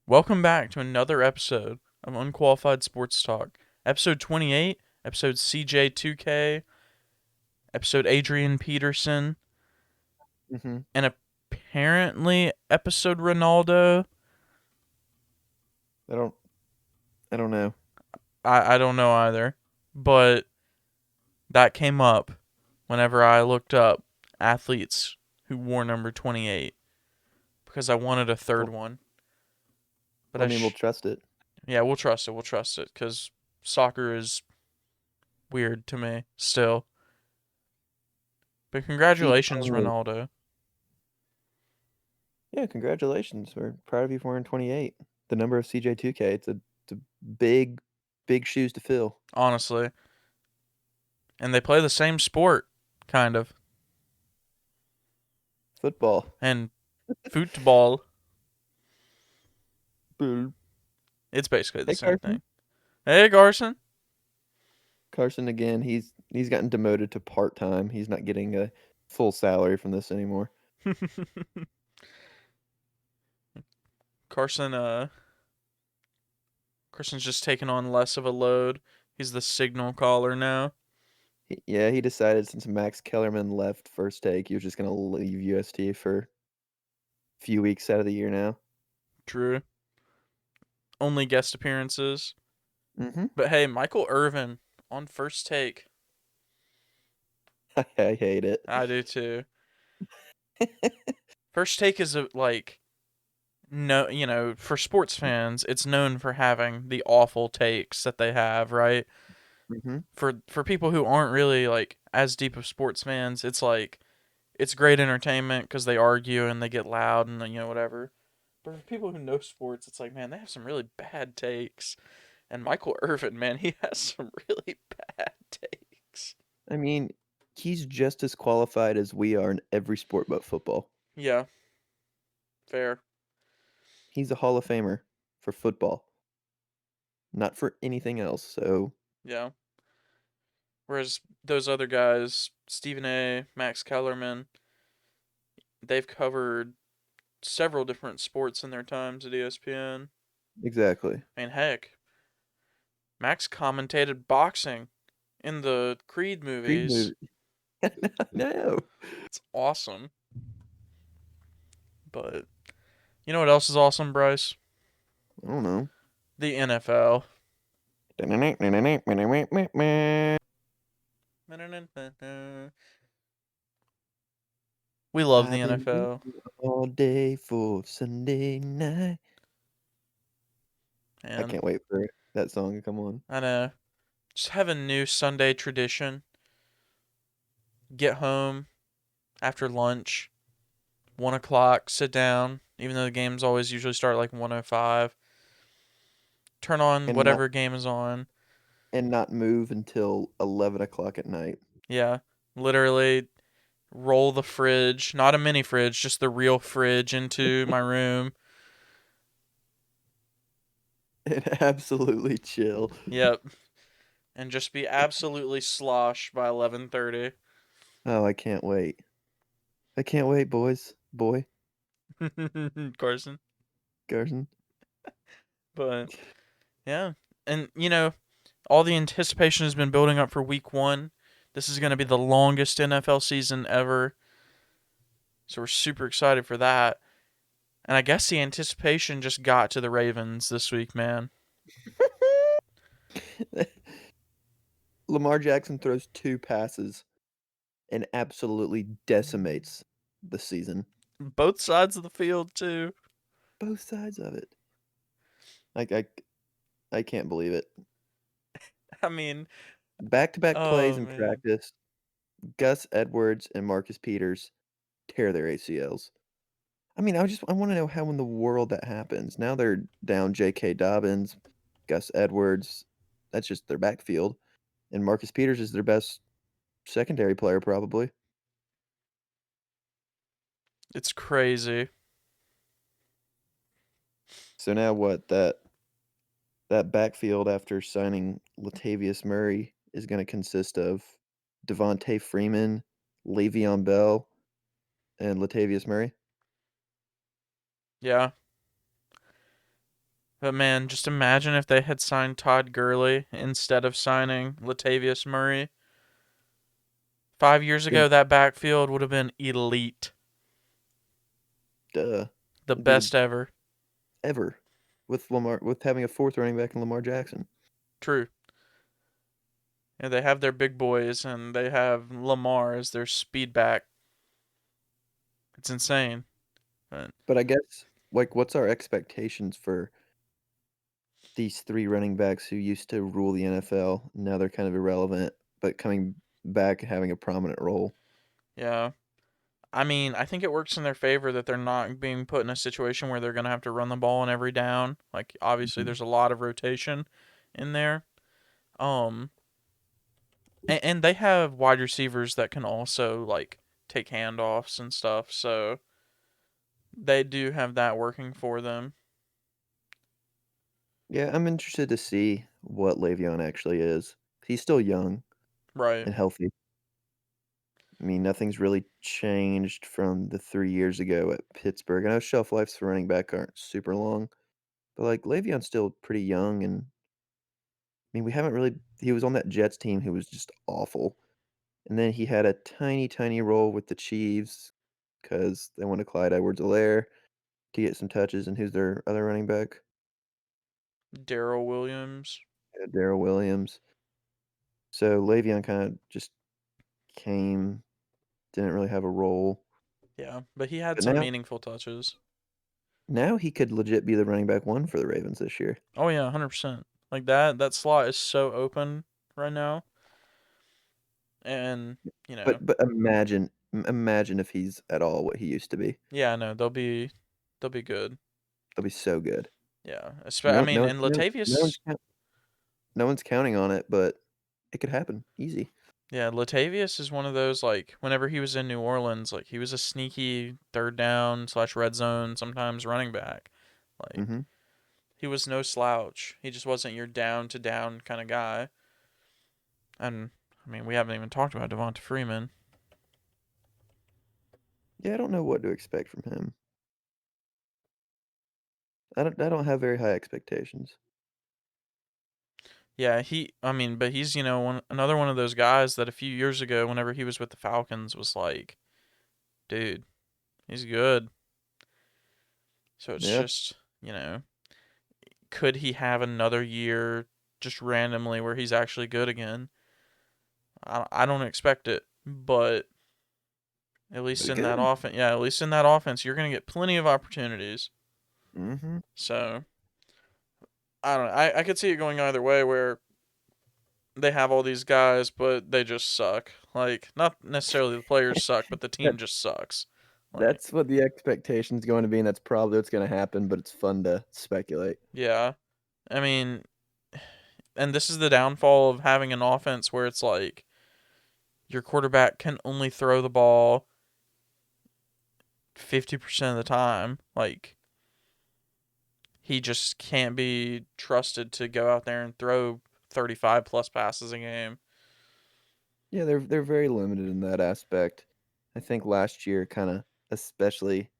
Welcome back to another episode of Unqualified Sports Talk. Episode 28, episode CJ2K, episode Adrian Peterson, Mm-hmm. and apparently episode Ronaldo. I don't. I don't know. I don't know either, but that came up whenever I looked up athletes who wore number 28 because I wanted a third Well, one. But I mean, we'll trust it. yeah, we'll trust it. We'll trust it because soccer is weird to me still. But He congratulations, finally. Ronaldo. Yeah, congratulations. We're proud of you for wearing 28. The number of CJ2K. It's a big, big shoes to fill. Honestly. And they play the same sport, kind of. Football. And football, Boo. it's basically the Hey, same Carson. thing. Hey, Garson. Carson again. He's gotten demoted to part time. He's not getting a full salary from this anymore. Carson, Carson's just taking on less of a load. He's the signal caller now. Yeah, he decided since Max Kellerman left first take, he was just gonna leave UST for a few weeks out of the year now. True. Only guest appearances. Mm-hmm. But hey, Michael Irvin on first take. I hate it. I do too. First take is no, for sports fans, it's known for having the awful takes that they have, right? Mm-hmm. For people who aren't really like as deep of sports fans, it's great entertainment because they argue and they get loud and whatever. But for people who know sports, it's like, man, they have some really bad takes. And Michael Irvin, man, he has some really bad takes. I mean, he's just as qualified as we are in every sport but football. Yeah, fair. He's a Hall of Famer for football, not for anything else. So, Yeah. Whereas those other guys, Stephen A, Max Kellerman, they've covered several different sports in their times at ESPN. exactly. I mean, heck, Max commentated boxing in the Creed Creed movies. movie. No. It's awesome. But you know what else is awesome, Bryce? I don't know. The NFL. We love the I've been NFL. waiting all day for Sunday night. I And can't wait for that song to come on. I know. Just have a new Sunday tradition. Get home after lunch, 1 o'clock, sit down, even though the games always usually start like 1:05. Turn on And not whatever game is on. and not move until 11 o'clock at night. Yeah. Literally roll the fridge, not a mini fridge, just the real fridge into my room. And absolutely chill. Yep. And just be absolutely sloshed by 11:30. Oh, I can't wait. I can't wait, boys. Boy, Carson. Garson. But yeah. And all the anticipation has been building up for week 1. This is going to be the longest NFL season ever. So we're super excited for that. And I guess the anticipation just got to the Ravens this week, man. Lamar Jackson throws 2 passes and absolutely decimates the season. Both sides of the field too. Both sides of it. Like I can't believe it. I mean, Back-to-back plays oh in man. practice. Gus Edwards and Marcus Peters tear their ACLs. I mean, I want to know how in the world that happens. Now they're down J.K. Dobbins, Gus Edwards. That's just their backfield, and Marcus Peters is their best secondary player probably. It's crazy. So now what? That backfield after signing Latavius Murray is going to consist of Devontae Freeman, Le'Veon Bell, and Latavius Murray. Yeah. But man, just imagine if they had signed Todd Gurley instead of signing Latavius Murray. 5 years Good, ago, that backfield would have been elite, duh. the It'd be the best ever. ever with Lamar with having a fourth running back in Lamar Jackson. True. Yeah, they have their big boys, and they have Lamar as their speed back. It's insane. But But I guess like what's our expectations for these three running backs who used to rule the NFL? Now they're kind of irrelevant, but coming back and having a prominent role. yeah, I mean, I think it works in their favor that they're not being put in a situation where they're gonna have to run the ball on every down. Like obviously, Mhm. there's a lot of rotation in there. Um, and they have wide receivers that can also like take handoffs and stuff. So they do have that working for them. Yeah, I'm interested to see what Le'Veon actually is. He's still young Right. and healthy. I mean, nothing's really changed from the 3 years ago at Pittsburgh. I know shelf lives for running back aren't super long, but, like, Le'Veon's still pretty young, and, I mean, we haven't really he was on that Jets team who was just awful, and then he had a tiny, tiny role with the Chiefs because they wanted Clyde Edwards-Helaire to get some touches, and who's their other running back? Daryl Williams. Darrell Williams. So, Le'Veon kinda just came, didn't really have a role, Yeah, but he had but some now meaningful touches. now he could legit be the running back 1 for the Ravens this year. Oh yeah, 100%. Like that slot is so open right now, and you know, But imagine if he's at all what he used to be. yeah, no, they'll be good. He'll be so good. Yeah, I No mean, no and no no Latavius, one's no one's counting on it, but it could happen, easy. yeah, Latavius is one of those like whenever he was in New Orleans, like he was a sneaky third down slash red zone sometimes running back. Like Mhm. he was no slouch. He just wasn't your down to down kind of guy. And I mean, we haven't even talked about Devonta Freeman. Yeah, I don't know what to expect from him. I don't have very high expectations. Yeah, I mean, but he's, another one of those guys that a few years ago, whenever he was with the Falcons, was like, dude, he's good. So it's Yeah. just, could he have another year just randomly where he's actually good again? I don't expect it, but at But least it in that could. offense, yeah, at least in that offense, you're going to get plenty of opportunities. Mhm. So I don't know. I could see it going either way where they have all these guys, but they just suck. Like, not necessarily the players suck, but the team That just sucks. Like, that's what the expectation's going to be, and that's probably what's gonna happen, but it's fun to speculate. yeah. I mean, and this is the downfall of having an offense where it's like your quarterback can only throw the ball 50% of the time. Like, he just can't be trusted to go out there and throw 35 plus passes a game. Yeah, they're very limited in that aspect. I think last year kinda especially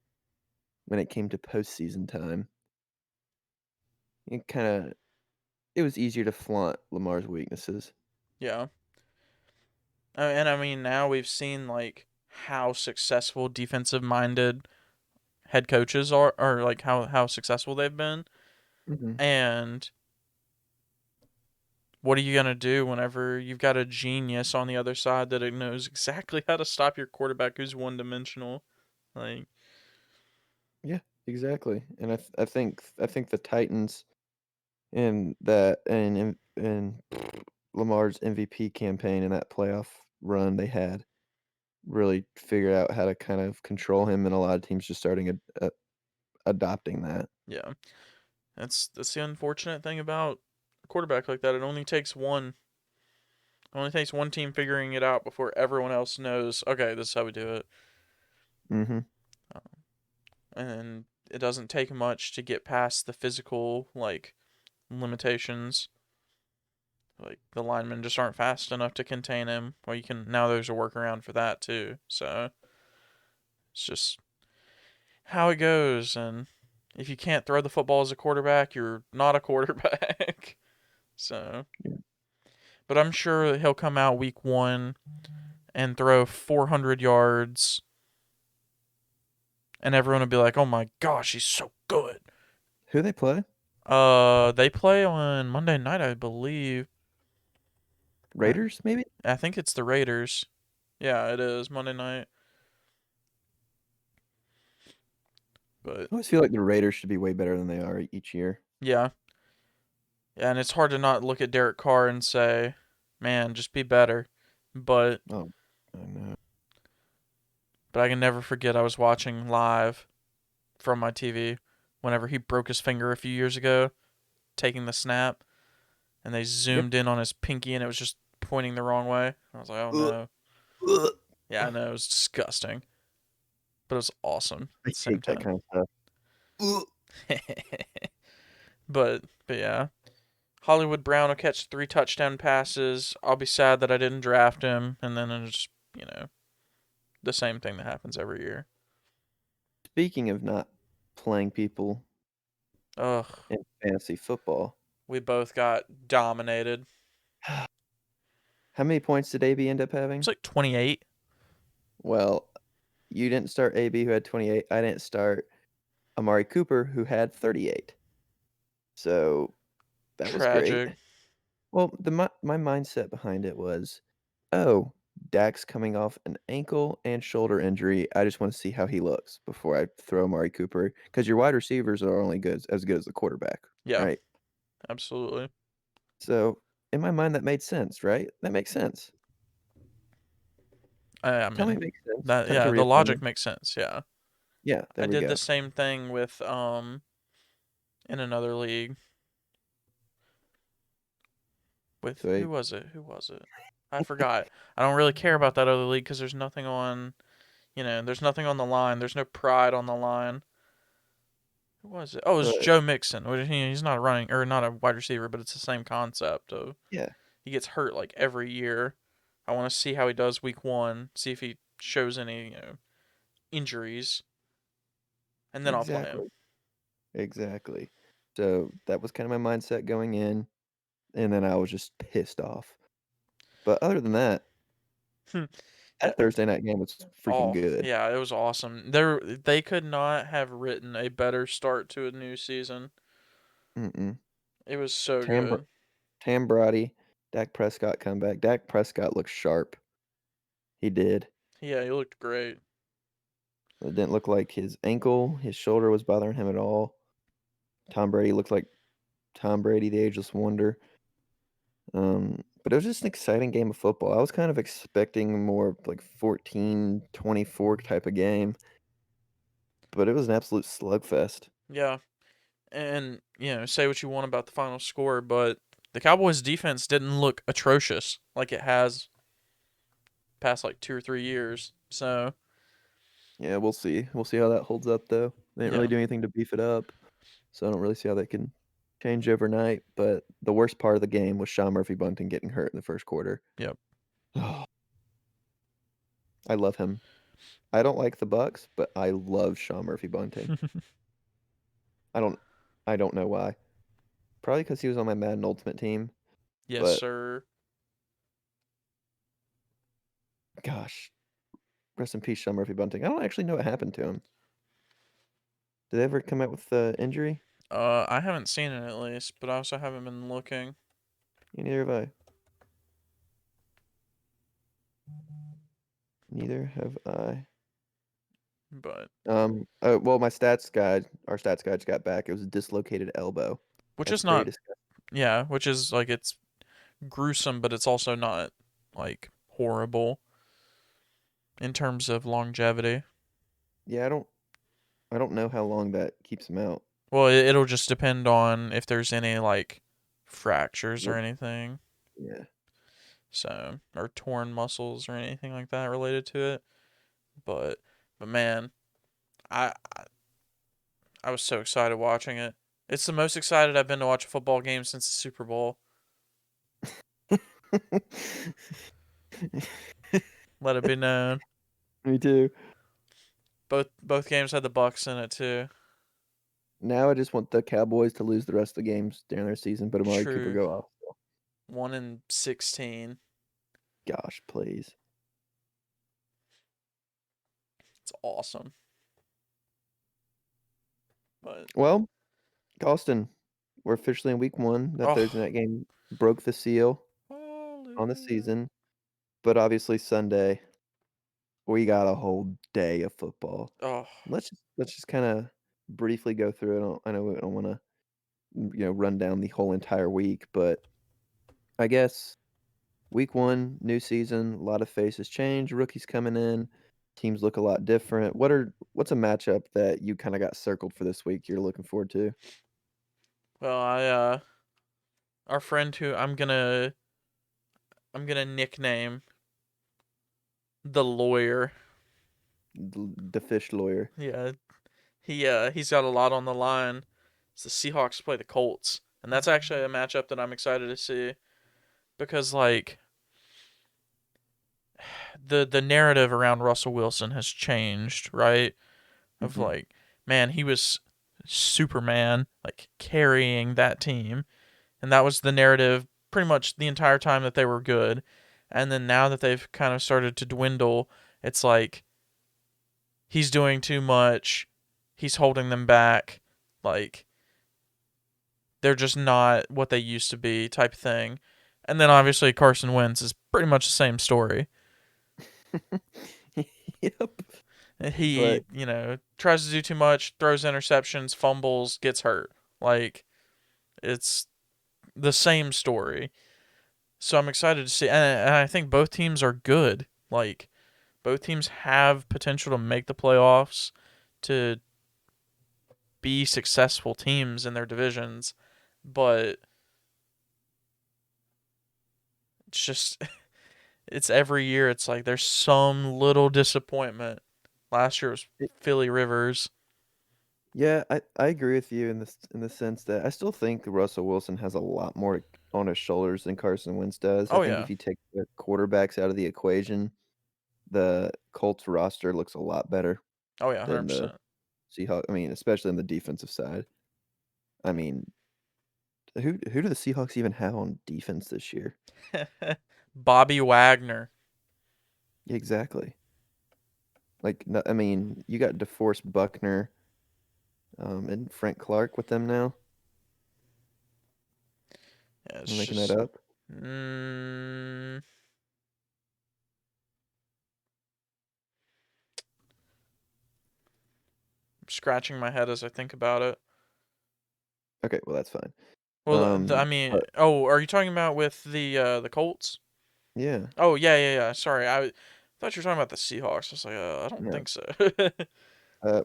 when it came to postseason time, it was easier to flaunt Lamar's weaknesses. Yeah. And I mean, now we've seen, like, how successful defensive minded head coaches are, or like how successful they've been. Mhm. And what are you gonna do whenever you've got a genius on the other side that it knows exactly how to stop your quarterback who's one dimensional? Like, Yeah, exactly, and I think the Titans and Lamar's MVP campaign and that playoff run they had really figured out how to kind of control him, and a lot of teams just starting adopting that. yeah, that's the unfortunate thing about a quarterback like that. It only takes one. It only takes one team figuring it out before everyone else knows. Okay, this is how we do it. Mhm. And it doesn't take much to get past the physical like limitations. Like the linemen just aren't fast enough to contain him. Well, you can now. There's a workaround for that too. So it's just how it goes, and If you can't throw the football as a quarterback, you're not a quarterback. So, Yeah. but I'm sure he'll come out week 1 and throw 400 yards and everyone will be like, "Oh my gosh, he's so good." Who they play? They play on Monday night, I believe. I, Raiders, maybe? I think it's the Raiders. Yeah, it is Monday night. But I always feel like the Raiders should be way better than they are each year. yeah, yeah, and it's hard to not look at Derek Carr and say, "Man, just be better." But Oh, I know. I can never forget I was watching live from my TV whenever he broke his finger a few years ago taking the snap, and they Yep. zoomed in on his pinky and it was just pointing the wrong way. I was like, "Oh Ugh, no." ugh. Yeah, I know it was disgusting, but it was awesome I at the same hate that time. kind of stuff. Ugh. But yeah, Hollywood Brown will catch 3 touchdown passes. I'll be sad that I didn't draft him, and then it's the same thing that happens every year. Speaking of not playing people Ugh, in fantasy football, we both got dominated. how many points did AB end up It's having? like 28. Well, you didn't start AB, who had 28. I didn't start Amari Cooper, who had 38. So that was great. Tragic. Well, my mindset behind it was, oh, Dak's coming off an ankle and shoulder injury. I just want to see how he looks before I throw Amari Cooper, because your wide receivers are only good as the quarterback, Yeah, right? absolutely. So in my mind, that made sense, right? That makes sense. I Tell me mean, it makes sense. that Tell, to yeah, the reaffirm it. logic makes sense. Yeah, Yeah, I there we did the go. same thing with in another league with who Sweet. was it? Who was it? I forgot. I don't really care about that other league because there's nothing on. There's nothing on the line. There's no pride on the line. Who was it? Oh, it was But Joe Mixon. He's not a running or not a wide receiver, but it's the same concept of yeah, he gets hurt like every year. I want to see how he does week 1, see if he shows any injuries, and then I'll play him. exactly. Exactly. So that was kind of my mindset going in, and then I was just pissed off. But other than that, Yeah. that Thursday night game was freaking Oh good. yeah, it was awesome. They could not have written a better start to a new season. Mm-mm. It was so Tam, Br- good. Tam Brady, Dak Prescott comeback. Dak Prescott looked sharp. He did. Yeah, he looked great. It didn't look like his ankle, his shoulder was bothering him at all. Tom Brady looked like Tom Brady, the ageless wonder. But it was just an exciting game of football. I was kind of expecting more of like 14-24 type of game, but it was an absolute slugfest. Yeah, and say what you want about the final score, but the Cowboys' defense didn't look atrocious like it has past like 2 or 3 years. So Yeah, we'll see. We'll see how that holds up, though. They didn't really yeah, do anything to beef it up, so I don't really see how that can change overnight. But the worst part of the game was Sean Murphy Bunting getting hurt in the first quarter. yep. I love him. I don't like the Bucks, but I love Sean Murphy Bunting. I don't, I don't know why. Probably because he was on my Madden Ultimate team. Yes, But sir. gosh, rest in peace, Sean Murphy Bunting. I don't actually know what happened to him. Did they ever come out with the injury? I haven't seen it at least, but I also haven't been looking. Yeah, neither have I. Neither have I. But Well, my stats guide, our stats guide just got back. It was a dislocated elbow. which That's is pretty not, disgusting. yeah, which is like it's gruesome, but it's also not like horrible in terms of longevity. Yeah, I don't know how long that keeps him out. Well, it'll just depend on if there's any like fractures or Like, anything, yeah, so or torn muscles or anything like that related to it. But man, I was so excited watching it. It's the most excited I've been to watch a football game since the Super Bowl. Let it be known. me too. Both games had the Bucks in it too. Now I just want the Cowboys to lose the rest of the games during their season, but Amari Cooper True. go off. 1-16. Gosh, please. It's awesome. But Well, Austin, we're officially in week one. That Thursday oh, night game broke the seal on the hallelujah. season, but obviously Sunday we got a whole day of football. Oh, Let's just kind of briefly go through it. I know we don't want to run down the whole entire week, but I guess week one, new season, a lot of faces change, rookies coming in, teams look a lot different. What's a matchup that you kind of got circled for this week you're looking forward to? well, our friend who I'm gonna nickname the lawyer. The fish lawyer. Yeah, he's got a lot on the line. It's the Seahawks play the Colts, and that's actually a matchup that I'm excited to see because like the narrative around Russell Wilson has changed, right? Of Hmm. like, man, he was Superman, like carrying that team, and that was the narrative pretty much the entire time that they were good. And then now that they've kind of started to dwindle, it's like he's doing too much, he's holding them back, like they're just not what they used to be type thing. And then obviously Carson Wentz is pretty much the same story. Yep. He, But tries to do too much, throws interceptions, fumbles, gets hurt. Like it's the same story. So I'm excited to see, and I think both teams are good. Like both teams have potential to make the playoffs, to be successful teams in their divisions, but it's just it's every year. It's like there's some little disappointment. Last year was it, Philly Rivers. yeah, I agree with you in the sense that I still think Russell Wilson has a lot more on his shoulders than Carson Wentz does. I Oh think yeah, if you take the quarterbacks out of the equation, the Colts roster looks a lot better oh yeah, than the 100%. Seahawks. I mean, especially on the defensive side. I mean, who do the Seahawks even have on defense this year? Bobby Wagner. Exactly. Like, no, I mean, you got DeForest Buckner, and Frank Clark with them now. Yeah, Am I it's making that just up? mm, scratching my head as I think about it. Okay, well that's fine. Well, I mean, But oh, are you talking about with the Colts? yeah, Oh yeah, yeah, yeah. Sorry, I thought you were talking about the Seahawks. I was like, I don't no. think so.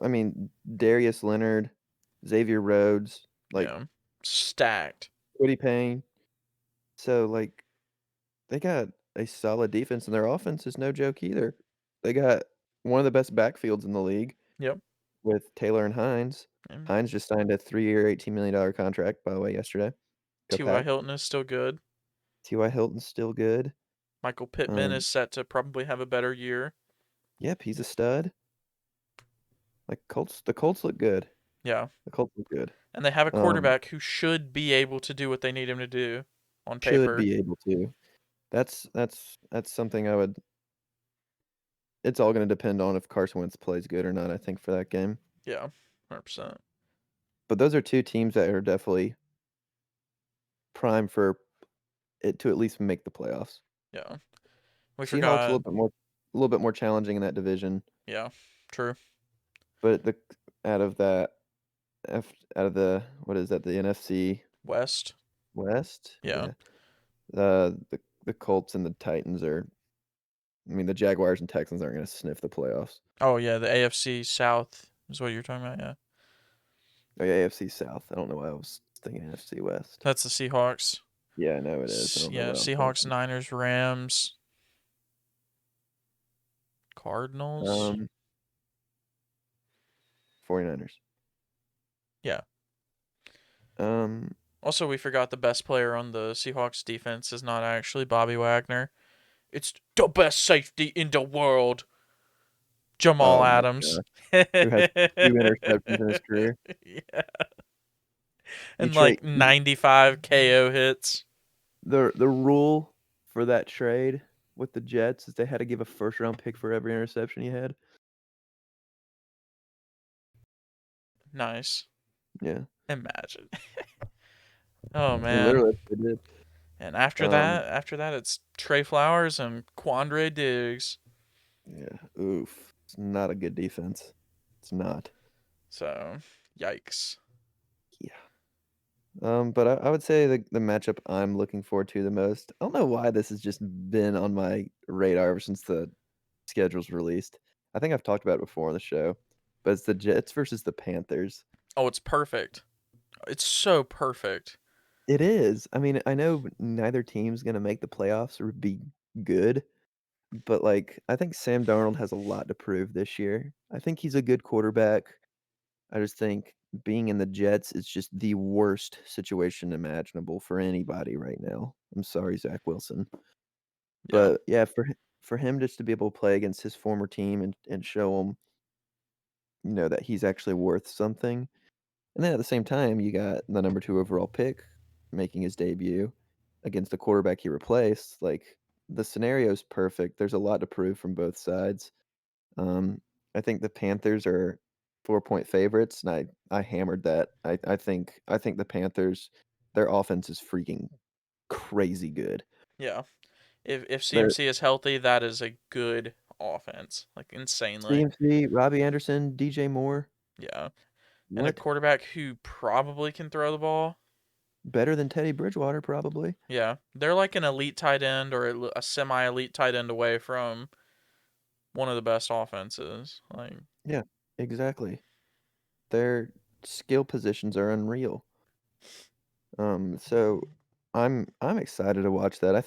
I mean, Darius Leonard, Xavier Rhodes, like Yeah, stacked. Quiddy Payne. So like they got a solid defense, and their offense is no joke either. They got one of the best backfields in the league Yep. with Taylor and Hines. And Hines just signed a 3-year, $18 million contract, by the way, yesterday. Go T.Y. Pack. Hilton is still good. T.Y. Hilton's still good. Michael Pittman Um, is set to probably have a better year. yep, he's a stud. Like the Colts look good. Yeah, The Colts look good. and they have a Um, quarterback who should be able to do what they need him to do on should paper. be able to. That's something I would. It's all going to depend on if Carson Wentz plays good or not, I think, for that game. Yeah, 100%. But those are two teams that are definitely prime for it to at least make the playoffs. Yeah, we Seahawks forgot. a little bit more challenging in that division, Yeah, true. but the out of that out of the what is that, the NFC West. West? Yeah. Yeah. The Colts and the Titans are, I mean, the Jaguars and Texans aren't going to sniff the playoffs. Oh yeah, the AFC South is what you're talking about. Yeah, Oh yeah, AFC South. I don't know why I was thinking NFC West. that's the Seahawks. Yeah, I know it is. I don't know Yeah, what I'm Seahawks, thinking. Niners, Rams, Cardinals. Um, 49ers. Yeah. Um, Also, we forgot the best player on the Seahawks defense is not actually Bobby Wagner. It's the best safety in the world. Jamal Oh my Adams. gosh, who has 2 interceptions in his career. Yeah. You And like trade 95 KO hits. the rule for that trade with the Jets is they had to give a first round pick for every interception he had. Nice. Yeah, Imagine. Oh and man. literally that's what they did. And Um, after that, it's Trey Flowers and Quandre Diggs. yeah, oof, it's not a good defense. It's not. So, yikes. Yeah. But I would say the matchup I'm looking forward to the most. I don't know why this has just been on my radar ever since the schedule's released. I think I've talked about it before on the show, but it's the Jets versus the Panthers. Oh, it's perfect. It's so perfect. It is. I mean, I know neither team's gonna make the playoffs or be good, but like I think Sam Darnold has a lot to prove this year. I think he's a good quarterback. I just think being in the Jets is just the worst situation imaginable for anybody right now. I'm sorry, Zach Wilson. Yeah. But yeah, for him just to be able to play against his former team and show him, that he's actually worth something. And then at the same time, you got the number 2 overall pick making his debut against the quarterback he replaced. Like the scenario's perfect. There's a lot to prove from both sides. Um, I think the Panthers are 4-point favorites, and I hammered that. I think the Panthers, their offense is freaking crazy good. Yeah. If Their CMC is healthy, that is a good offense. Like insanely. CMC, Robbie Anderson, DJ Moore, Yeah. And a what quarterback who probably can throw the ball. better than Teddy Bridgewater probably. Yeah. They're like an elite tight end or a semi-elite tight end away from one of the best offenses. Like, Yeah, exactly. Their skill positions are unreal. So I'm excited to watch that. I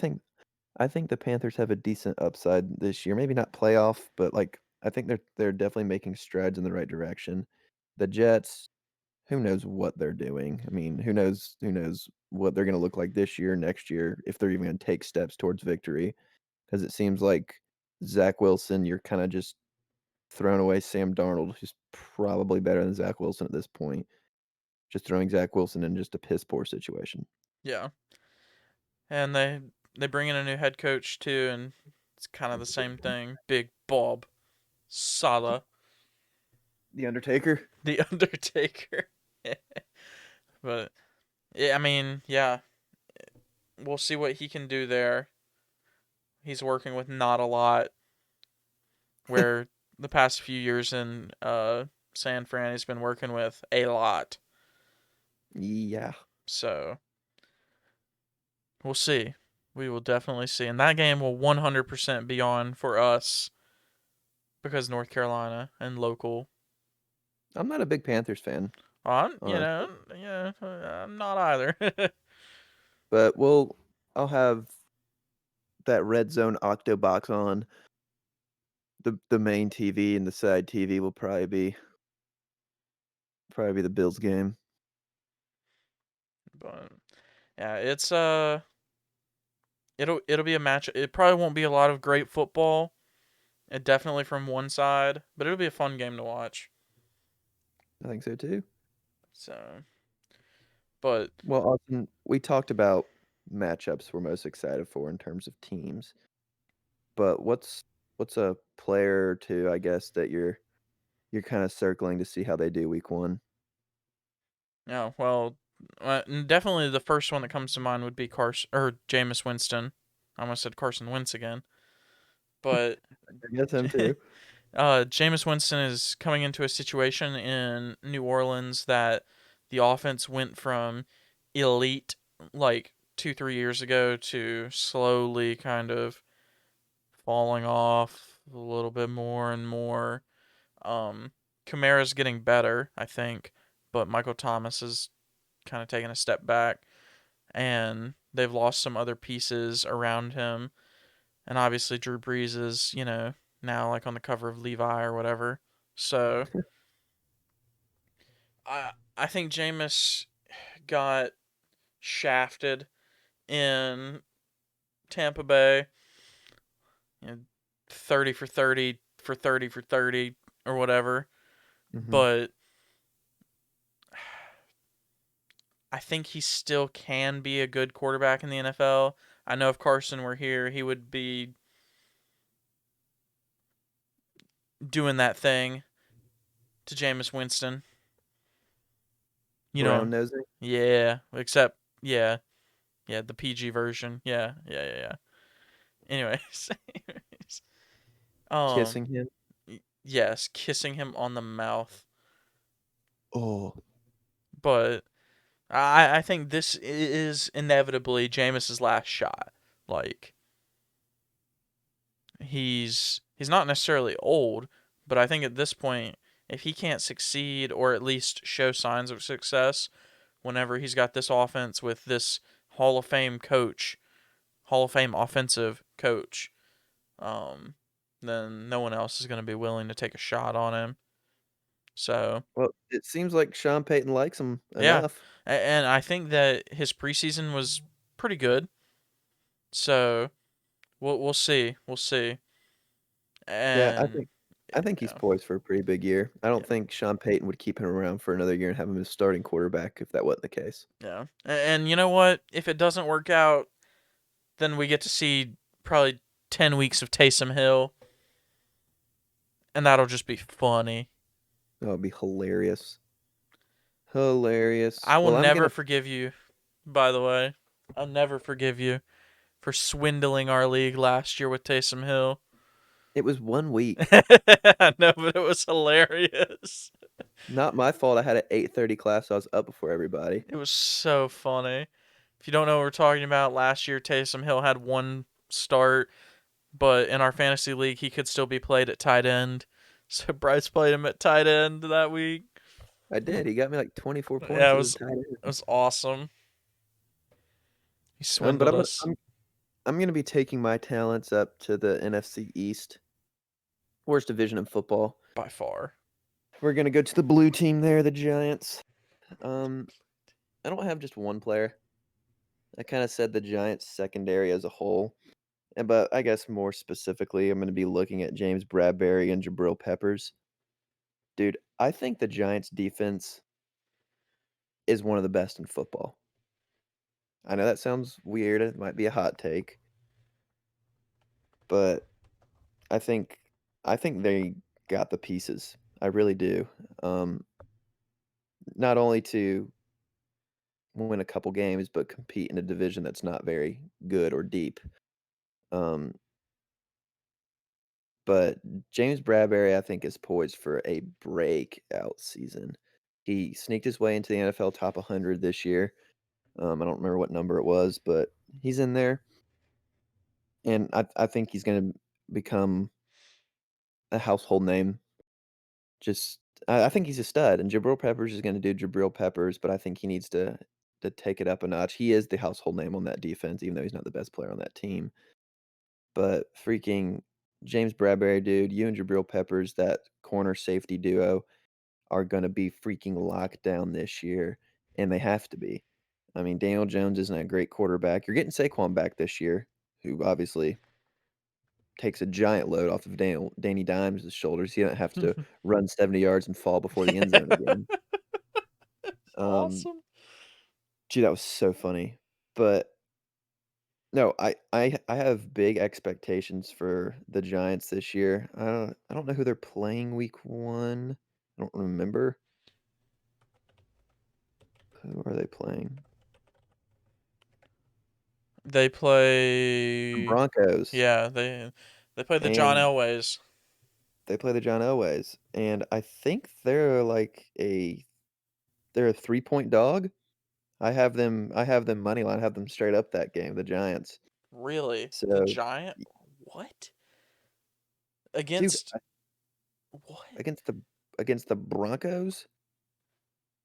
think the Panthers have a decent upside this year. Maybe not playoff, but like I think they're definitely making strides in the right direction. The Jets, who knows what they're doing? I mean, who knows what they're going to look like this year, next year, if they're even going to take steps towards victory? Because it seems like Zach Wilson, you're kind of just throwing away Sam Darnold, who's probably better than Zach Wilson at this point. Just throwing Zach Wilson in just a piss poor situation. yeah. And they bring in a new head coach too, and it's kind of the same thing. Big Bob Sala, The Undertaker. the Undertaker. But yeah, I mean, yeah, we'll see what he can do there. He's working with not a lot, where the past few years in San Fran, he's been working with a lot. Yeah, So we'll see. We will definitely see, and that game will 100% be on for us because North Carolina and local. I'm not a big Panthers fan, On, honestly, yeah, I'm not either. but I'll have that red zone octo box on. The main TV and the side TV will probably be the Bills game. But yeah, it'll be a match. It probably won't be a lot of great football. It definitely from one side, but it'll be a fun game to watch. I think so too. So, but Well, Austin, we talked about matchups we're most excited for in terms of teams, but what's a player or two, I guess, that you're kind of circling to see how they do week 1? yeah, well, definitely the first one that comes to mind would be Carson or Jameis Winston. I almost said Carson Wentz again, but I guess him too. Jameis Winston is coming into a situation in New Orleans that the offense went from elite like 2 3 years ago to slowly kind of falling off a little bit more and more. Um, Kamara's getting better, I think, but Michael Thomas is kind of taking a step back, and they've lost some other pieces around him. And obviously, Drew Brees is, now like on the cover of Levi or whatever. So I think Jameis got shafted in Tampa Bay. You know, 30 for 30, for 30 for 30 or whatever. Hmm. But I think he still can be a good quarterback in the NFL. I know if Carson were here, he would be doing that thing to Jameis Winston. You know, Brown nosing. yeah, except, yeah, yeah, the PG version. Yeah, yeah, yeah, yeah. Anyways, anyways, um, Kissing him. yes, kissing him on the mouth. Oh, But I think this is inevitably Jameis's last shot. Like, he's not necessarily old, but I think at this point, if he can't succeed or at least show signs of success whenever he's got this offense with this Hall of Fame coach, Hall of Fame offensive coach, um, then no one else is going to be willing to take a shot on him. So, well, it seems like Sean Payton likes him yeah. enough. And I think that his preseason was pretty good. So, we'll see. We'll see. Yeah, And I think he's yeah, poised for a pretty big year. I don't yeah. think Sean Payton would keep him around for another year and have him as starting quarterback if that wasn't the case. Yeah. And you know what? If it doesn't work out, then we get to see probably 10 weeks of Taysom Hill, and that'll just be funny. That would be hilarious. Hilarious. I will Well, I'm never gonna. forgive you, by the way. I'll never forgive you for swindling our league last year with Taysom Hill. It was 1 week. I know, but it was hilarious. Not my fault. I had an 8:30 class. So I was up before everybody. It was so funny. If you don't know what we're talking about, last year Taysom Hill had one start, but in our fantasy league, he could still be played at tight end. So Bryce played him at tight end that week. I did. He got me like 24 Yeah, points as a tight it end. was awesome. He But swindled us I'm gonna be taking my talents up to the NFC East, worst division in football. by far. We're gonna go to the blue team there, the Giants. Um, I don't have just one player. I kind of said the Giants secondary as a whole. But I guess more specifically, I'm going to be looking at James Bradbury and Jabril Peppers. Dude, I think the Giants defense is one of the best in football. I know that sounds weird. It might be a hot take, but I think I think they got the pieces. I really do. Um, Not only to win a couple games, but compete in a division that's not very good or deep. Um, But James Bradbury, I think, is poised for a breakout season. He sneaked his way into the NFL top 100 this year. I don't remember what number it was, but he's in there, and I think he's going to become a household name. Just I think he's a stud, and Jabril Peppers is going to do Jabril Peppers, but I think he needs to take it up a notch. He is the household name on that defense, even though he's not the best player on that team. But freaking James Bradbury, dude, you and Jabril Peppers, that corner safety duo are gonna be freaking locked down this year, and they have to be. I mean, Daniel Jones isn't a great quarterback. You're getting Saquon back this year, who obviously takes a giant load off of Danny Dimes' shoulders. He doesn't have to run 70 yards and fall before the end zone again. Um, Awesome. Gee, that was so funny. But no, I have big expectations for the Giants this year. I don't know who they're playing week 1. I don't remember. Who are they playing? They The play. Broncos, Yeah, they play the John and Elways. they play the John Elways, and I think they're a 3-point dog. I have them money line, I have them straight up that game, the Giants. Really, the So, Giant? y What dude, against what? against the Broncos?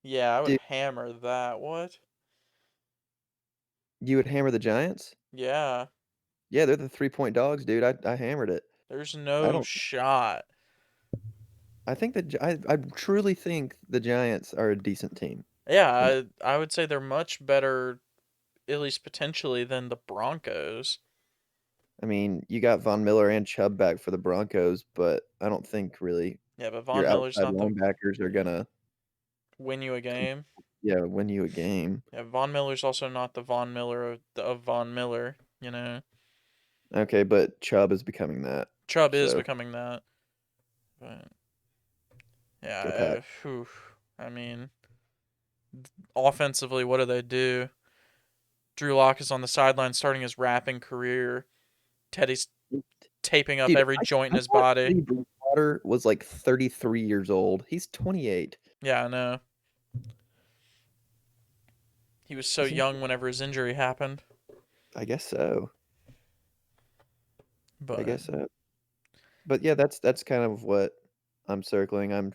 Yeah, I would Dude, hammer that. What? you would hammer the Giants? Yeah, Yeah, they're the 3-point dogs, dude. I hammered it. there's I no don't shot. I think I truly think the Giants are a decent team. Yeah, And I would say they're much better, at least potentially, than the Broncos. I mean, you got Von Miller and Chubb back for the Broncos, but I don't think really Yeah, but your Von Miller's outside not the linebackers are gonna, win you a game. yeah, win you a game. Yeah, Von Miller's also not the Von Miller of Von Miller. You know, Okay, but Chubb is becoming that. Chubb is So becoming that. But go Pack. yeah, whew, I mean, offensively, what do they do? Drew Lock is on the sideline starting his rapping career. Teddy's taping up Dude, every joint in I his thought body. Teddy Bridgewater was like 33 years old. He's 28. Yeah, I know. He was so Isn't young whenever his injury happened. I guess so. I But guess so. But yeah, that's kind of what I'm circling.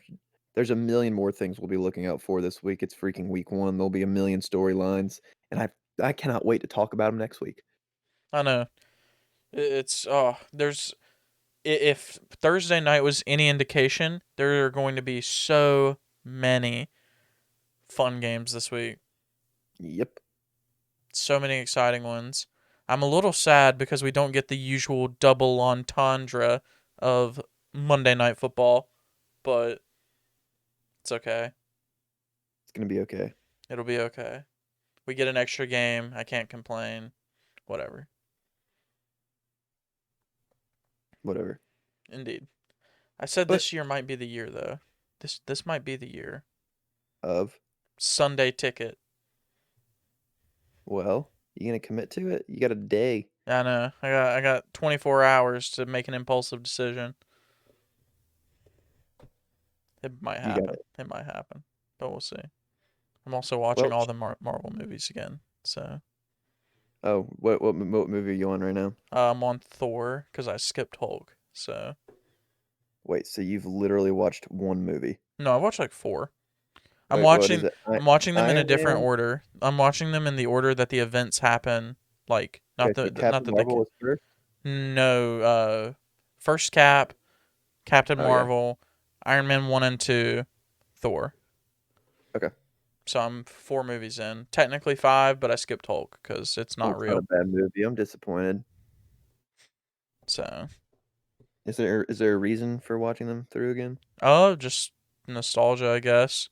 There's a million more things we'll be looking out for this week. It's freaking week 1. There'll be a million storylines, and I cannot wait to talk about them next week. I know it's there's if Thursday night was any indication, there are going to be so many fun games this week. Yep. So many exciting ones. I'm a little sad because we don't get the usual double entendre of Monday Night Football, but it's okay. It's gonna be okay. It'll be okay. We get an extra game. I can't complain. Whatever. Whatever. Indeed. I said But this year might be the year though. This might be the year. of Sunday ticket. well, you gonna commit to it? You got a day. I know. I got 24 hours to make an impulsive decision. It might You got happen. it. It might happen. But we'll see. I'm also watching Well, all the Marvel movies again. So oh, what movie are you on right now? I'm on Thor because I skipped Hulk. So Wait, so you've literally watched one movie? no, I watched like four. I'm Wait, what is watching. it? I'm watching them in a Iron different Man. order. I'm watching them in the order that the events happen. Like Okay, so not Captain that they. Marvel was first. No. First Captain Okay, Marvel, Iron Man 1 and 2, Thor. okay. So I'm four movies in. Technically five, but I skipped Hulk because it's not Hulk's not a real. bad movie. I'm disappointed. So, Is there a reason for watching them through again? oh, just nostalgia, I guess.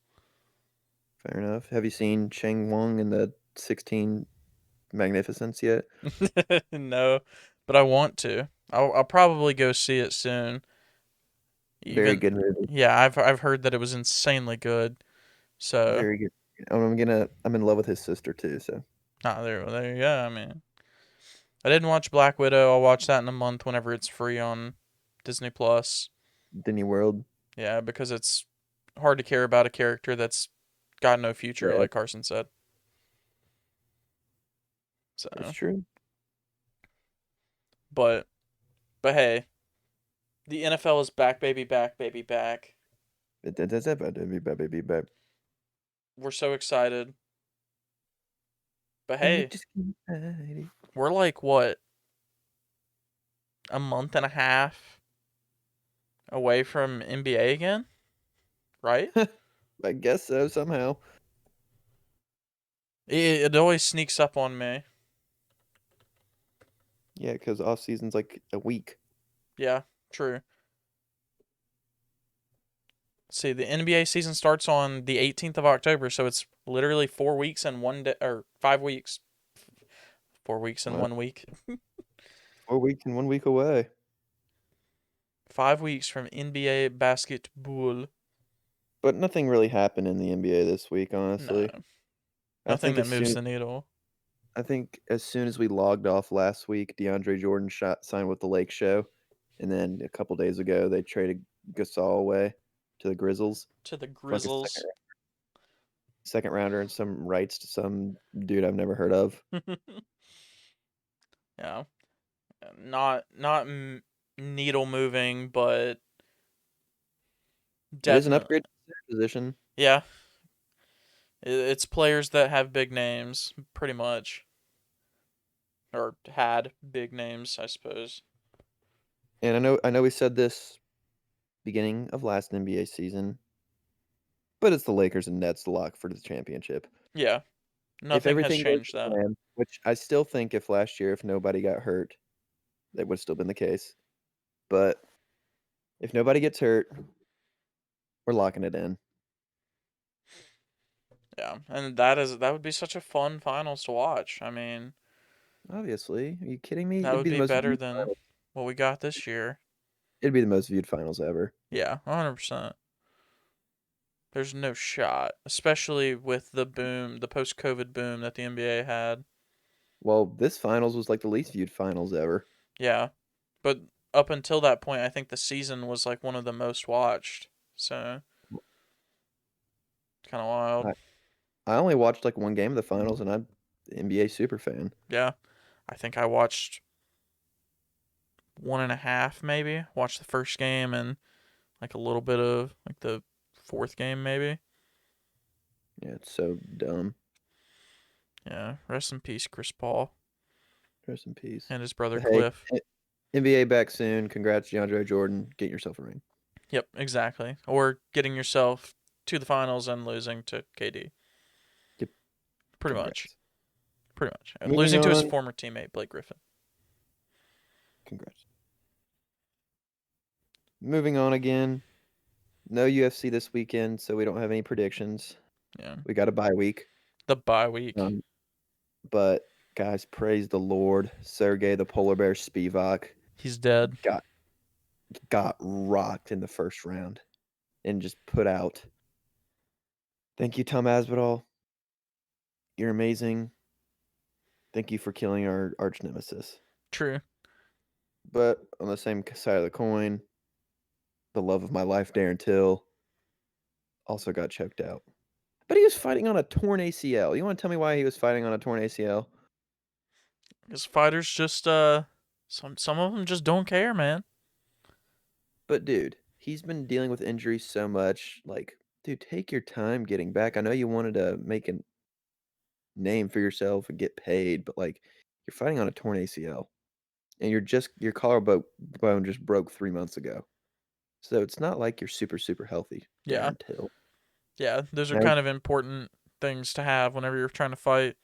Fair enough. Have you seen Shang Wong and the 16 Magnificents yet? No, but I want to. I'll probably go see it soon. Very Even, good movie. yeah, I've heard that it was insanely good. So, Very good. I'm in love with his sister too, so there you go. I mean, I didn't watch Black Widow. I'll watch that in a month whenever it's free on Disney Plus. Disney World. Yeah, because it's hard to care about a character that's got no future, Right. like Carson said. It's So, true. but but hey, the NFL is back, baby, back, baby, back. That's about to be baby. We're so excited. But And we hey, just can't hide it. we're like what, a month and a half away from NBA again, right? I guess so somehow. It always sneaks up on me. Yeah, because off season's like a week. Yeah, true. See, the NBA season starts on the 18th of October, so it's literally 4 weeks and 1 day, or 5 weeks. 4 weeks and What? 1 week. 4 weeks and 1 week away. 5 weeks from NBA basketball. But nothing really happened in the NBA this week, No, honestly. I nothing think that as moves soon the needle. I think as soon as we logged off last week, DeAndre Jordan signed with the Lake Show, and then a couple days ago they traded Gasol away to the Grizzlies To the for like a second Grizzles. second rounder and some rights to some dude I've never heard of. Yeah, not needle moving, but It is an definitely. upgrade to the center position. Yeah, it's players that have big names, pretty much, or had big names, I suppose. And I know we said this beginning of last NBA season, but it's the Lakers and Nets lock for the championship. Yeah, If nothing has everything goes changed to that. plan, which I still think if last year if nobody got hurt, that would have still been the case. But if nobody gets hurt, we're locking it in. Yeah, and that would be such a fun finals to watch. I mean, Obviously, are you kidding me? that It'd would be the be most better viewed than finals. what we got this year. It'd be the most viewed finals ever. Yeah, 100%. There's no shot, especially with the boom, the post-COVID boom that the NBA had. Well, this finals was like the least viewed finals ever. Yeah, but up until that point, I think the season was like one of the most watched. So, kind of wild. I, I only watched like one game of the finals, and I'm an NBA super fan. Yeah, I think I watched one and a half maybe. Watched the first game and like a little bit of like the fourth game maybe. Yeah, it's so dumb. Yeah, rest in peace, Chris Paul Rest in peace. and his brother But hey, Cliff. NBA back soon. Congrats, DeAndre Jordan. Get yourself a ring. Yep, exactly. Or getting yourself to the finals and losing to KD. Yep, Pretty much. congrats. Pretty much. Moving Losing to his on. former teammate Blake Griffin. Congrats. Moving on again. No UFC this weekend, so we don't have any predictions. Yeah. We got a bye week. The bye week. Um, but guys, praise the Lord. Sergey the Polar Bear Spivak He's dead. got got rocked in the first round and just put out. Thank you, Tom Asbedall. You're amazing. Thank you for killing our arch nemesis. True. But on the same side of the coin, the love of my life, Darren Till, also got choked out. But he was fighting on a torn ACL. You want to tell me why he was fighting on a torn ACL? Because fighters just some of them just don't care, man. But dude, he's been dealing with injuries so much. Like, dude, take your time getting back. I know you wanted to make a name for yourself and get paid, but like, you're fighting on a torn ACL, and your collarbone just broke 3 months ago. So it's not like you're super healthy, Yeah. Darren Till. Yeah, those are Now, kind of important things to have whenever you're trying to fight.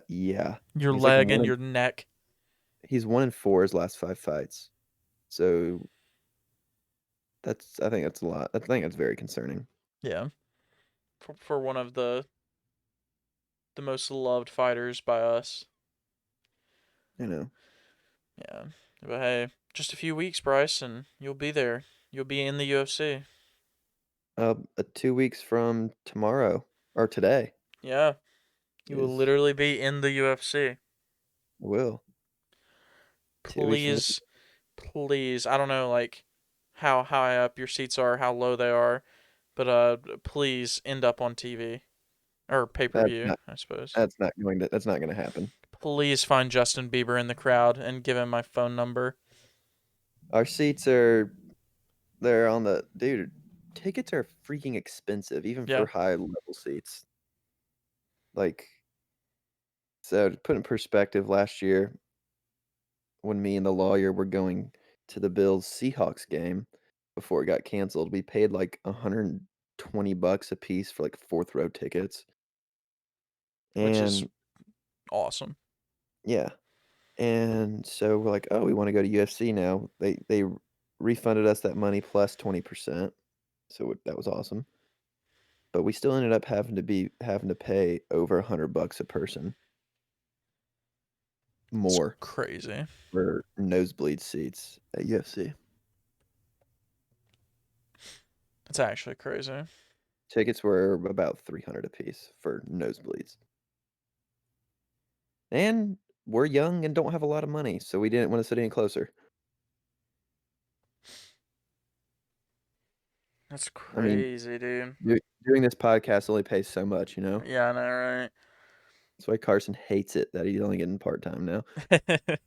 yeah, Your he's like leg and your neck. he's 1-4 his last 5 fights. So I think that's a lot. I think that's very concerning. Yeah. For one of the most loved fighters by us. You know, Yeah. But hey, just a few weeks, Bryce, and you'll be there. You'll be in the UFC. 2 weeks from tomorrow or today Yeah. You will is literally be in the UFC. will 2 weeks from Please, please. I don't know like how high up your seats are, how low they are, but please end up on TV or that's pay-per-view, not I suppose. that's not going to happen. Please find Justin Bieber in the crowd and give him my phone number. Our seats they're on the dude. Tickets are freaking expensive, even Yeah. for high level seats. Like, so to put in perspective, last year when me and the lawyer were going to the Bills Seahawks game before it got canceled, we paid like $120 a piece for like fourth row tickets. Which is And awesome. yeah, and so we're like, oh, we want to go to UFC now. They refunded us that money plus 20%, so that was awesome. But we still ended up having to pay over $100 a person It's more crazy. for nosebleed seats at UFC. It's actually crazy. Tickets were about 300 a piece for nosebleeds. And we're young and don't have a lot of money, so we didn't want to sit any closer. That's I mean, crazy, dude. doing this podcast only pays so much, you know? Yeah, I know, That's why Carson hates it that he's only getting part-time now. right?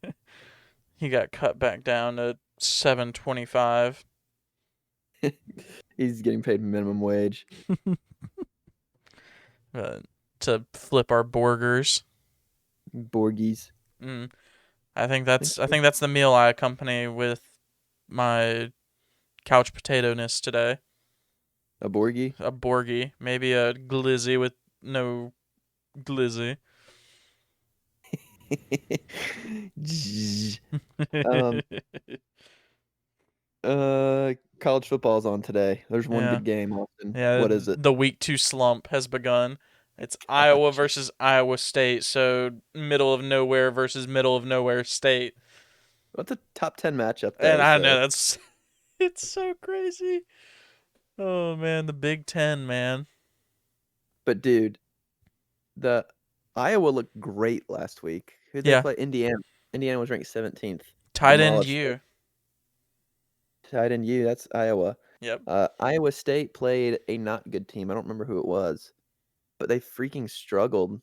He got cut back down to 725. He's getting paid minimum wage. uh, to flip our burgers. Borgies. Mm. Think I think that's the meal I accompany with my couch potato-ness today. a Borgie? A Borgie, maybe a glizzy with no glizzy. um, College football's on today. There's one Yeah. good game, Austin. Yeah, What is it? the week 2 slump has begun. It's Oh, Iowa jeez. versus Iowa State, so middle of nowhere versus middle of nowhere state. What's a top 10 matchup And though? I know So, that's it's so crazy. Oh man, the Big 10, man. but dude, the Iowa looked great last week. Who'd they Yeah, play? Indiana. Indiana was ranked 17th. tight end Demolished them. you. Tied in you. That's Iowa. Yep. Iowa State played a not good team. I don't remember who it was, but they freaking struggled,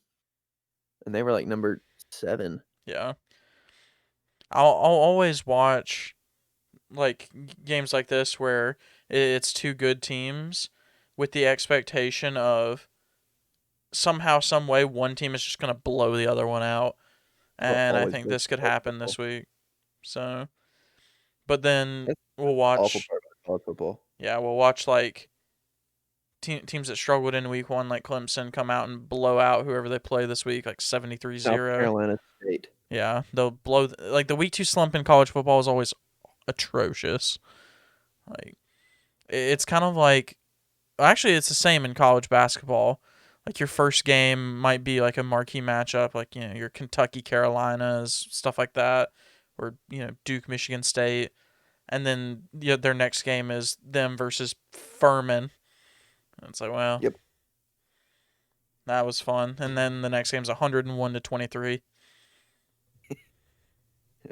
and they were like number 7. Yeah. I'll always watch like games like this where it's two good teams with the expectation of somehow some way one team is just going to blow the other one out, Well, and I always think goes this to could college happen football. this week. So, but then That's we'll the awful watch, part about college football. yeah, we'll watch like teams that struggled in week 1 like Clemson come out and blow out whoever they play this week like South 73-0. Carolina State. Yeah, they'll blow like the week 2 slump in college football is always atrocious. Like it's kind of like actually it's the same in college basketball. Like your first game might be like a marquee matchup, like your Kentucky Carolinas, stuff like that, or Duke Michigan State, and then their next game is them versus Furman. And it's like, well, Yep. that was fun, and then the next game's 101-23.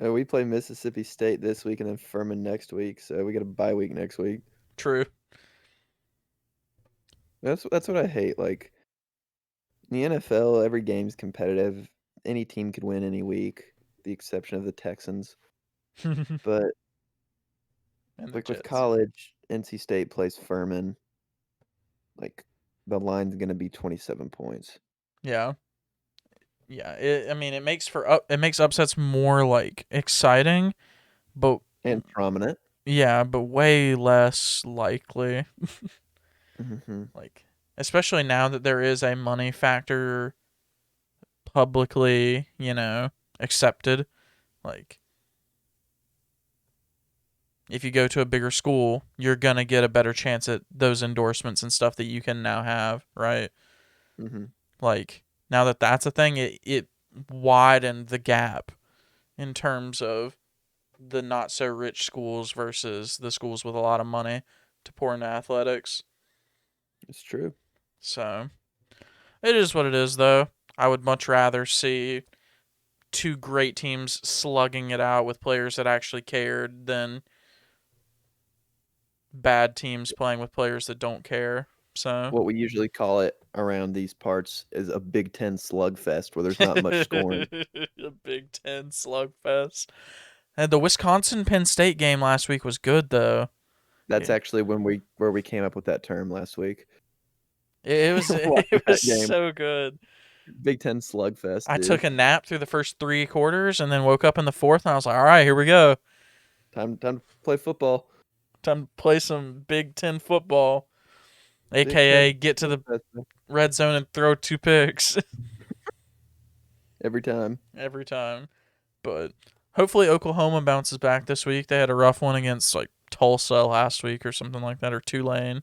We play Mississippi State this week and then Furman next week, so we got a bye week next week. True. That's what I hate. Like in the NFL, every game's competitive. Any team could win any week, the exception of the Texans. And But the like with Jets. college, NC State plays Furman. Like the line's gonna be 27 points Yeah. Yeah. I mean, it makes upsets more like exciting, but and prominent. yeah, but way less likely. Hmm. Like, especially now that there is a money factor publicly, accepted. Like, if you go to a bigger school, you're gonna get a better chance at those endorsements and stuff that you can now have, right? Hmm. Like, now that that's a thing, it widened the gap in terms of the not so rich schools versus the schools with a lot of money to pour into athletics. It's true. So it is what it is, though. I would much rather see two great teams slugging it out with players that actually cared than bad teams playing with players that don't care. So What we usually call it around these parts is a Big Ten slugfest where there's not much scoring. a Big Ten slugfest. And the Wisconsin Penn State game last week was good though. That's Yeah. actually where we came up with that term last week. It was Watching it was that game. so good. Big Ten slugfest, I took dude. a nap through the first 3 quarters and then woke up in the fourth and I was like, all right, here we go. Time to play football. Time to play some Big Ten football, Big Ten aka get to the slugfest red zone and throw 2 picks every time. every time. But hopefully Oklahoma bounces back this week. They had a rough one against like Tulsa last week or something like that, or Tulane,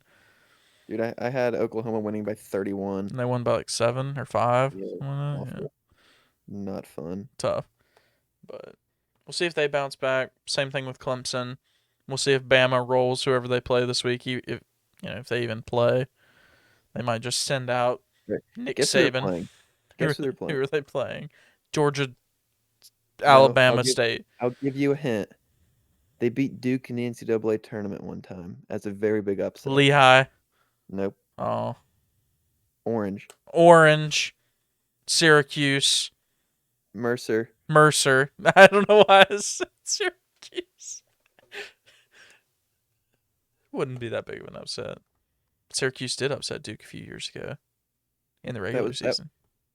Dude, I had Oklahoma winning by 31. and they won by like 7 or 5. Yeah, Yeah, awful. Not fun. tough. But we'll see if they bounce back. Same thing with Clemson. We'll see if Bama rolls whoever they play this week. If they even play, they might just send out Right. Nick Guess who they're Saban. playing? Who Guess are who they're they, playing? who are they playing? Georgia, No, Alabama State, I'll give you a hint. They beat Duke in the NCAA tournament one time as a very big upset. Lehigh, Nope. oh, Orange. Orange, Syracuse, Mercer. Mercer. I don't know why I said Syracuse. Wouldn't be that big of an upset. Syracuse did upset Duke a few years ago in the That regular was that. season.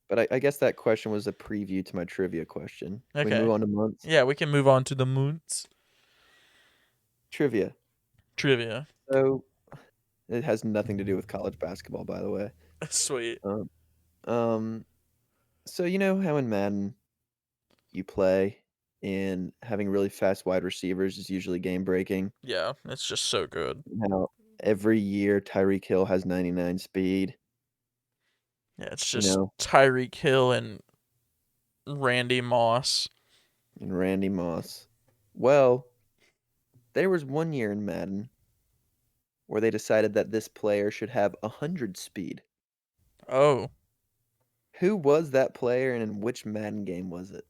But I guess that question was a preview to my trivia question. Can we move Okay. on to months? Yeah, we can move on to the moons. Trivia. Trivia. So it has nothing to do with college basketball, by the way. Sweet. Um, um so you know how in Madden you play, and having really fast wide receivers is usually game breaking. Yeah, it's just so good. Now, every year Tyreek Hill has 99 speed, Yeah, it's you just know, Tyreek Hill and Randy Moss. and Randy Moss. Well, there was one year in Madden where they decided that this player should have 100 speed. Oh, Who was that player and in which Madden game was it?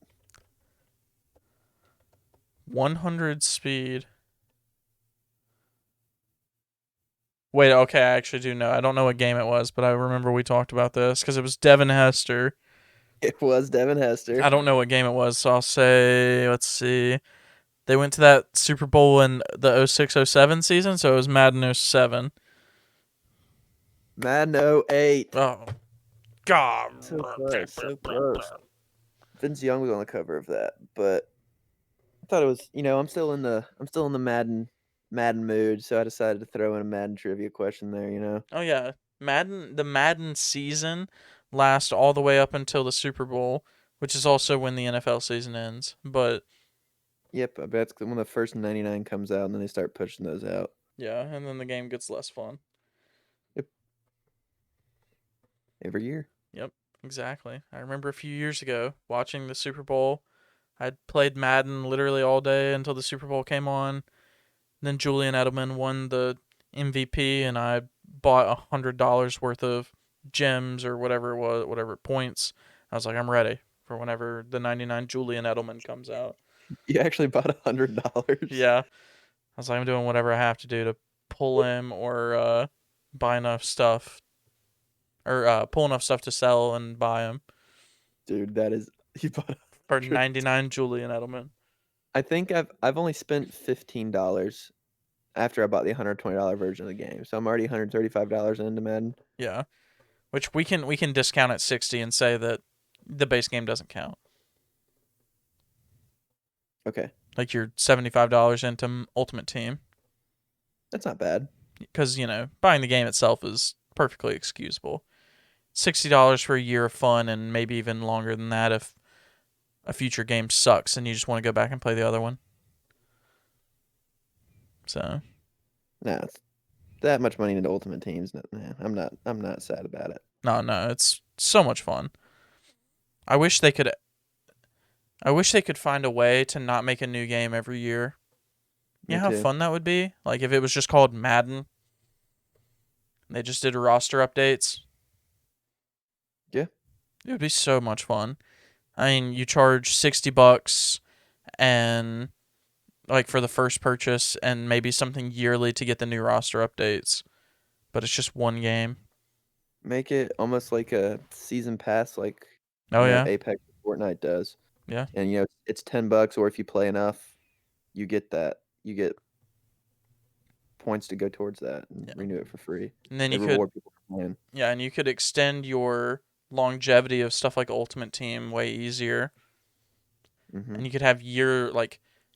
100 speed. Wait, okay, I actually do know. I don't know what game it was, but I remember we talked about this because it was Devin Hester. It was Devin Hester. I don't know what game it was, so I'll say, let's see. They went to that Super Bowl in the 06-07 season, so it was Madden 07. Madden '08. Oh, God. So close, so close. Vince Young was on the cover of that, but I thought it was, I'm still in the Madden mood, so I decided to throw in a Madden trivia question there. Oh, yeah. The Madden season lasts all the way up until the Super Bowl, which is also when the NFL season ends. But, Yep, I bet it's when the first 99 comes out and then they start pushing those out. yeah, and then the game gets less fun. Yep, every year. Yep, exactly. I remember a few years ago watching the Super Bowl. I'd played Madden literally all day until the Super Bowl came on. Then Julian Edelman won the MVP, and I bought $100 worth of gems or whatever it was, whatever points. I was like, I'm ready for whenever the 99 Julian Edelman comes out. You actually bought $100. Yeah, I was like, I'm doing whatever I have to do to pull him or buy enough stuff or pull enough stuff to sell and buy him Dude, that is you bought a for hundred. 99 Julian Edelman. I think I've only spent $15 after I bought the $120 version of the game. So I'm already $135 into Madden. Yeah, which we can discount at 60 and say that the base game doesn't count. Okay. Like you're $75 into Ultimate Team That's not bad. because buying the game itself is perfectly excusable. $60 for a year of fun and maybe even longer than that if a future game sucks and you just want to go back and play the other one. So Nah, it's that much money into Ultimate Teams. Nah, I'm not sad about it. no, it's so much fun. I wish they could. I wish they could find a way to not make a new game every year. You Me know how too. fun that would be? Like if it was just called Madden. They just did roster updates. Yeah. It would be so much fun. I mean, you charge $60 and like for the first purchase and maybe something yearly to get the new roster updates, but it's just one game. Make it almost like a season pass like, Oh yeah. Apex or Fortnite does. Yeah. And it's $10 or if you play enough, you get that. You get points to go towards that and Yeah. renew it for free. And then They you could reward people for playing. yeah, and you could extend your longevity of stuff like Ultimate Team way easier. Hmm. And you could have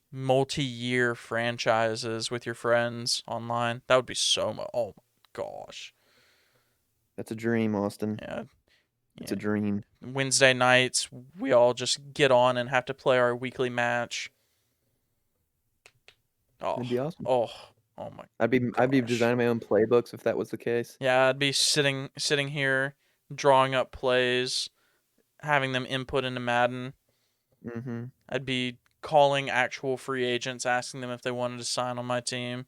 multi-year franchises with your friends online. That would be so much. Oh my gosh. That's a dream, Austin. Yeah. It's Yeah. a dream. Wednesday nights, we all just get on and have to play our weekly match. Oh, It'd be awesome. oh, oh my I'd be gosh. designing my own playbooks if that was the case. Yeah, I'd be sitting here drawing up plays, having them input into Madden. Hmm. I'd be calling actual free agents, asking them if they wanted to sign on my team.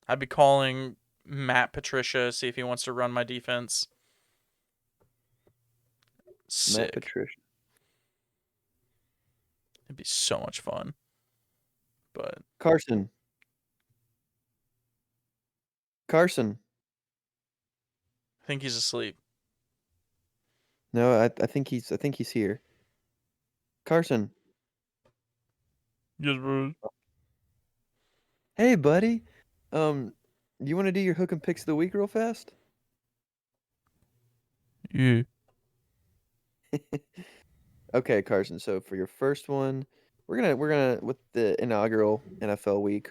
I'd be calling Matt Patricia, see if he wants to run my defense. Matt Sick. Patricia. It'd be so much fun. But Carson. Carson. I think he's asleep. No, I think he's here. Carson. Yes, bro. Hey, buddy. Um, you want to do your hook and picks of the week real fast? Yeah. Okay, Carson. So for your first one, we're gonna with the inaugural NFL week,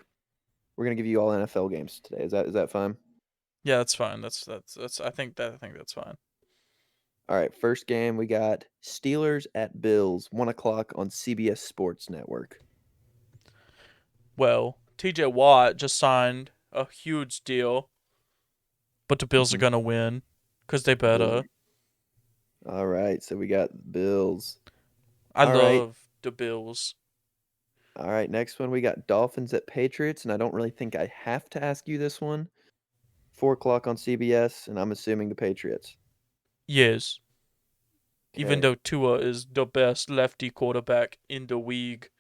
we're gonna give you all NFL games today. Is that fine? Yeah, that's fine. That's I think that's fine. All right, first game we got Steelers at Bills, 1 o'clock on CBS Sports Network. Well, TJ Watt just signed a huge deal, but the Bills are Hmm. going to win because they The Bills. better. All right, so we got Bills. I All right, love the Bills. all right. Next one we got Dolphins at Patriots, and I don't really think I have to ask you this one. 4 o'clock on CBS, and I'm assuming the Patriots. Yes, even Okay, though Tua is the best lefty quarterback in the league.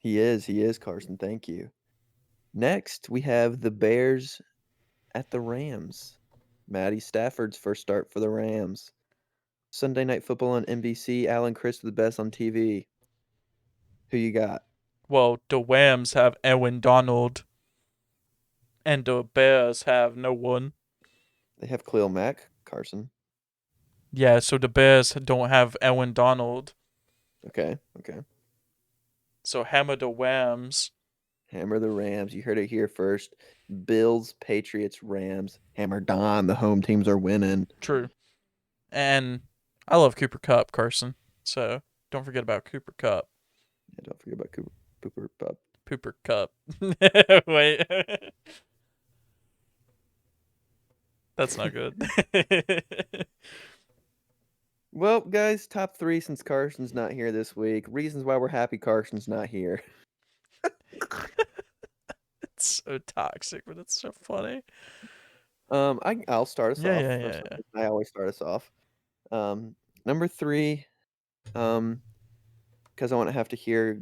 he is Carson. Thank you. Next we have the Bears at the Rams. Matty Stafford's first start for the Rams. Sunday Night Football on NBC. Alan Chris the best on TV. Who you got? Well, the Rams have Aaron Donald, and the Bears have no one. They have Khalil Mack, Carson. Yeah, so the Bears don't have Aaron Donald. Okay, okay. So hammer the Rams. Hammer the Rams. You heard it here first. Bills, Patriots, Rams. Hammer Don. The home teams are winning. True. And I love Cooper Cup, Carson. So don't forget about Cooper Cup. Yeah, don't forget about Cooper Pup. Pooper Cup. Wait. That's not good. Well, guys, top three since Carson's not here this week. Reasons why we're happy Carson's not here. It's so toxic, but it's so funny. I'll start us Yeah, off yeah, for yeah, some yeah. reason. I always start us off. Number three, um, because I want to have to hear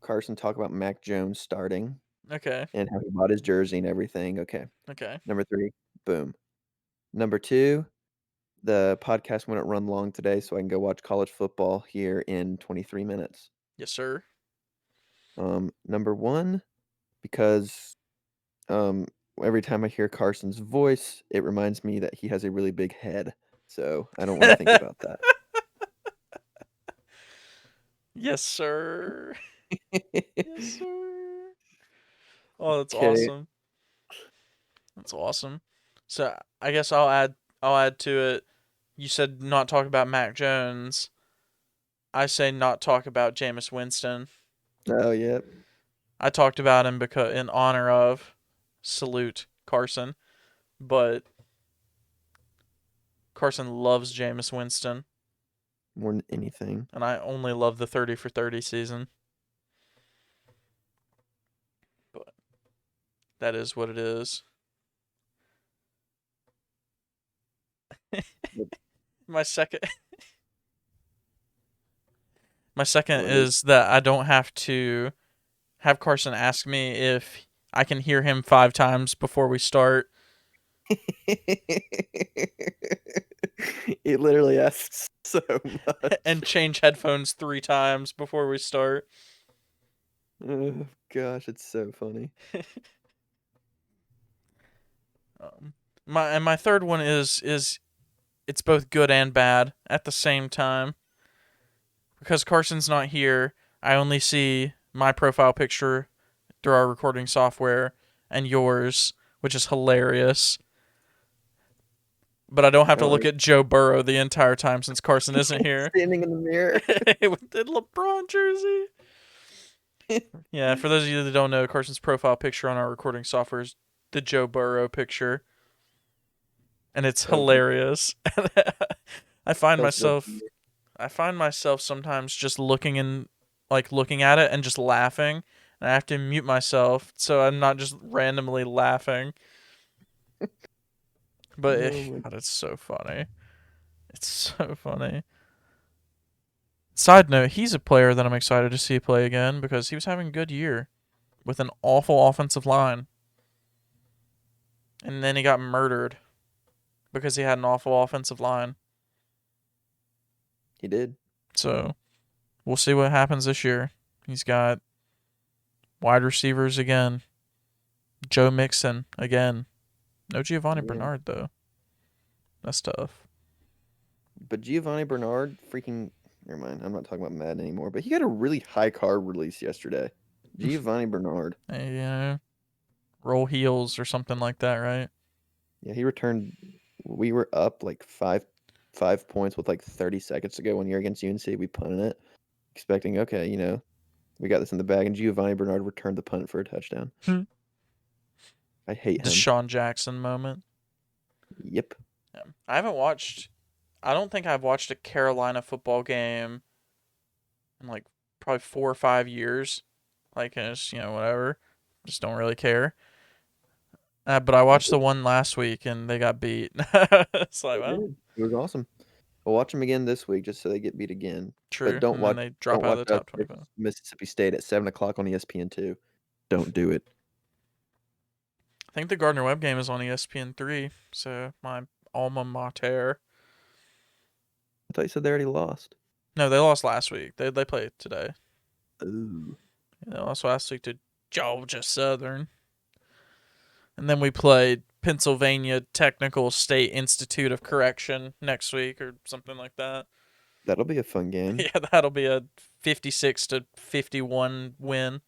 Carson talk about Mac Jones starting Okay. and how he bought his jersey and everything. Okay. Okay. Number three, boom. Number two, the podcast wouldn't run long today, so I can go watch college football here in 23 minutes. Yes, sir. Number one, because um, every time I hear Carson's voice, it reminds me that he has a really big head. So I don't want to think about that. Yes, sir. Yes, sir. Oh, that's Okay. awesome. That's awesome. So I guess I'll add to it. You said not talk about Mac Jones. I say not talk about Jameis Winston. Oh, yeah. I talked about him because in honor of salute Carson, but Carson loves Jameis Winston, More than anything. and I only love the 30 for 30 season. But that is what it is. But My second my second what is is that I don't have to have Carson ask me if I can hear him 5 times before we start He literally asks so much. and change headphones 3 times before we start. Oh, gosh, it's so funny. My third one is it's both good and bad at the same time. Because Carson's not here, I only see my profile picture through our recording software and yours, which is hilarious. But I don't have to Oh, look at Joe Burrow the entire time since Carson isn't here. standing in the mirror. With the LeBron jersey. Yeah, for those of you that don't know, Carson's profile picture on our recording software is the Joe Burrow picture. And it's Okay, hilarious. I find that's so myself I find myself sometimes just looking at it and just laughing. And I have to mute myself so I'm not just randomly laughing. But oh my God, it's so funny. It's so funny. Side note, he's a player that I'm excited to see play again because he was having a good year with an awful offensive line. And then he got murdered because he had an awful offensive line. He did. So we'll see what happens this year. He's got wide receivers again. Joe Mixon again. No Giovanni Yeah. Bernard though. That's tough. But Giovanni Bernard freaking never mind. I'm not talking about Madden anymore, but he got a really high carb release yesterday. Giovanni Bernard. You know, roll heels or something like that, right? Yeah, he returned we were up like 5. 5 points with like 30 seconds to go one year against UNC. We punted it, expecting, okay, we got this in the bag, and Giovanni Bernard returned the punt for a touchdown. I hate him. Deshaun Jackson moment. Yep. Yeah. I haven't watched. I don't think I've watched a Carolina football game in like probably 4 or 5 years. Like, it's, whatever. Just don't really care. But I I watched did. the one last week and they got beat. It's like, They well, did. It was awesome. I'll watch them again this week just so they get beat again. But true. don't And then watch they drop don't out of watch the us top 25. versus Mississippi State at 7 o'clock on ESPN2. Don't do it. I think the Gardner Webb game is on ESPN3. So my alma mater. I thought you said they already lost. No, they lost last week. They played today. Ooh. They lost last week to Georgia Southern. And then we played Pennsylvania Technical State Institute of Correction next week or something like that. That'll be a fun game. Yeah, that'll be a 56-51 win.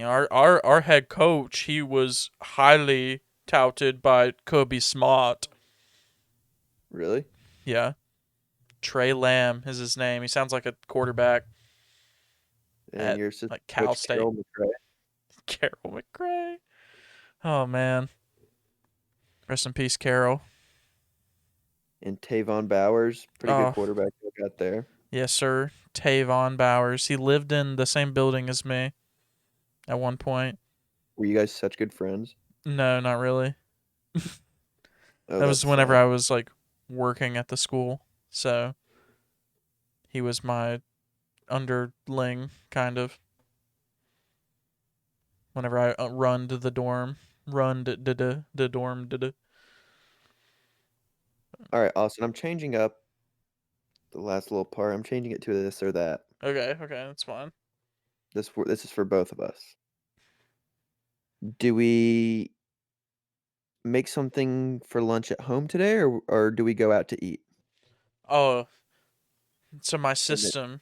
Our head coach, he was highly touted by Kobe Smart. Really? Yeah. Trey Lamb is his name. He sounds like a quarterback And at your assistant like Cal coach, State. Carol McRae, Carol McRae. Oh man. Rest in peace, Carol. and Tavon Bowers, pretty good Oh, quarterback they got there. yes, sir. Tavon Bowers. He lived in the same building as me at one point. Were you guys such good friends? No, not really. Oh, That was that's whenever sad. I was like working at the school. So he was my underling, kind of. Whenever I run to the dorm, run to the dorm. All right, Austin, I'm changing up the last little part. I'm changing it to this or that. Okay, that's fine. This is for both of us. Do we make something for lunch at home today, or do we go out to eat? Oh, so my And then, system,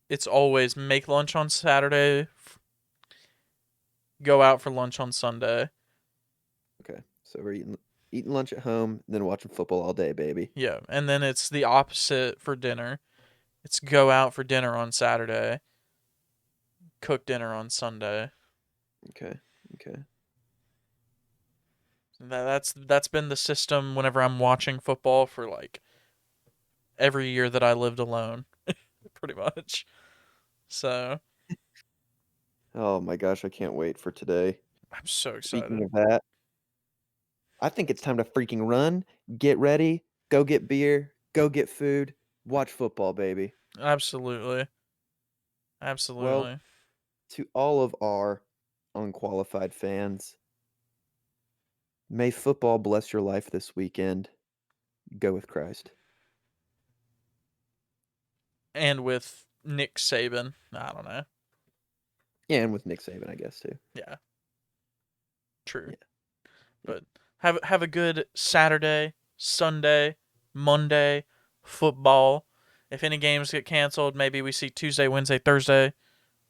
it's always make lunch on Saturday, go out for lunch on Sunday. okay, so we're eating lunch at home, then watching football all day, baby. Yeah, and then it's the opposite for dinner. It's go out for dinner on Saturday, cook dinner on Sunday. Okay, okay. That's been the system whenever I'm watching football for like every year that I lived alone, pretty much. So Oh my gosh, I can't wait for today. I'm so Speaking excited. of that, I think it's time to freaking run, get ready, go get beer, go get food, watch football, baby. Absolutely, Well, absolutely. to all of our unqualified fans, may football bless your life this weekend. Go with Christ. And with Nick Saban, I don't know. Yeah, and with Nick Saban, I guess too. Yeah, true. Yeah, yeah. But have a good Saturday, Sunday, Monday, football. If any games get canceled, maybe we see Tuesday, Wednesday, Thursday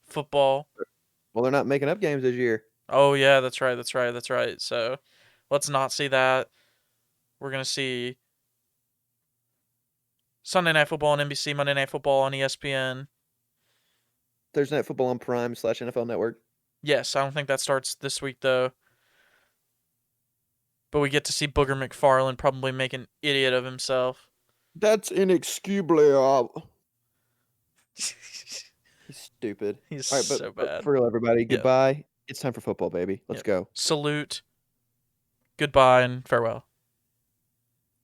football. Well, they're not making up games this year. Oh yeah, that's right, that's right, that's right. So let's not see that. We're gonna see Sunday Night Football on NBC, Monday Night Football on ESPN. Thursday Night Football on Prime / NFL Network. Yes, I don't think that starts this week though. But we get to see Booger McFarland probably make an idiot of himself. That's inexcusable. He's stupid. He's All right, but, so but bad. for real, everybody, Yep. goodbye. It's time for football, baby. Let's Yep. go. Salute. Goodbye and farewell.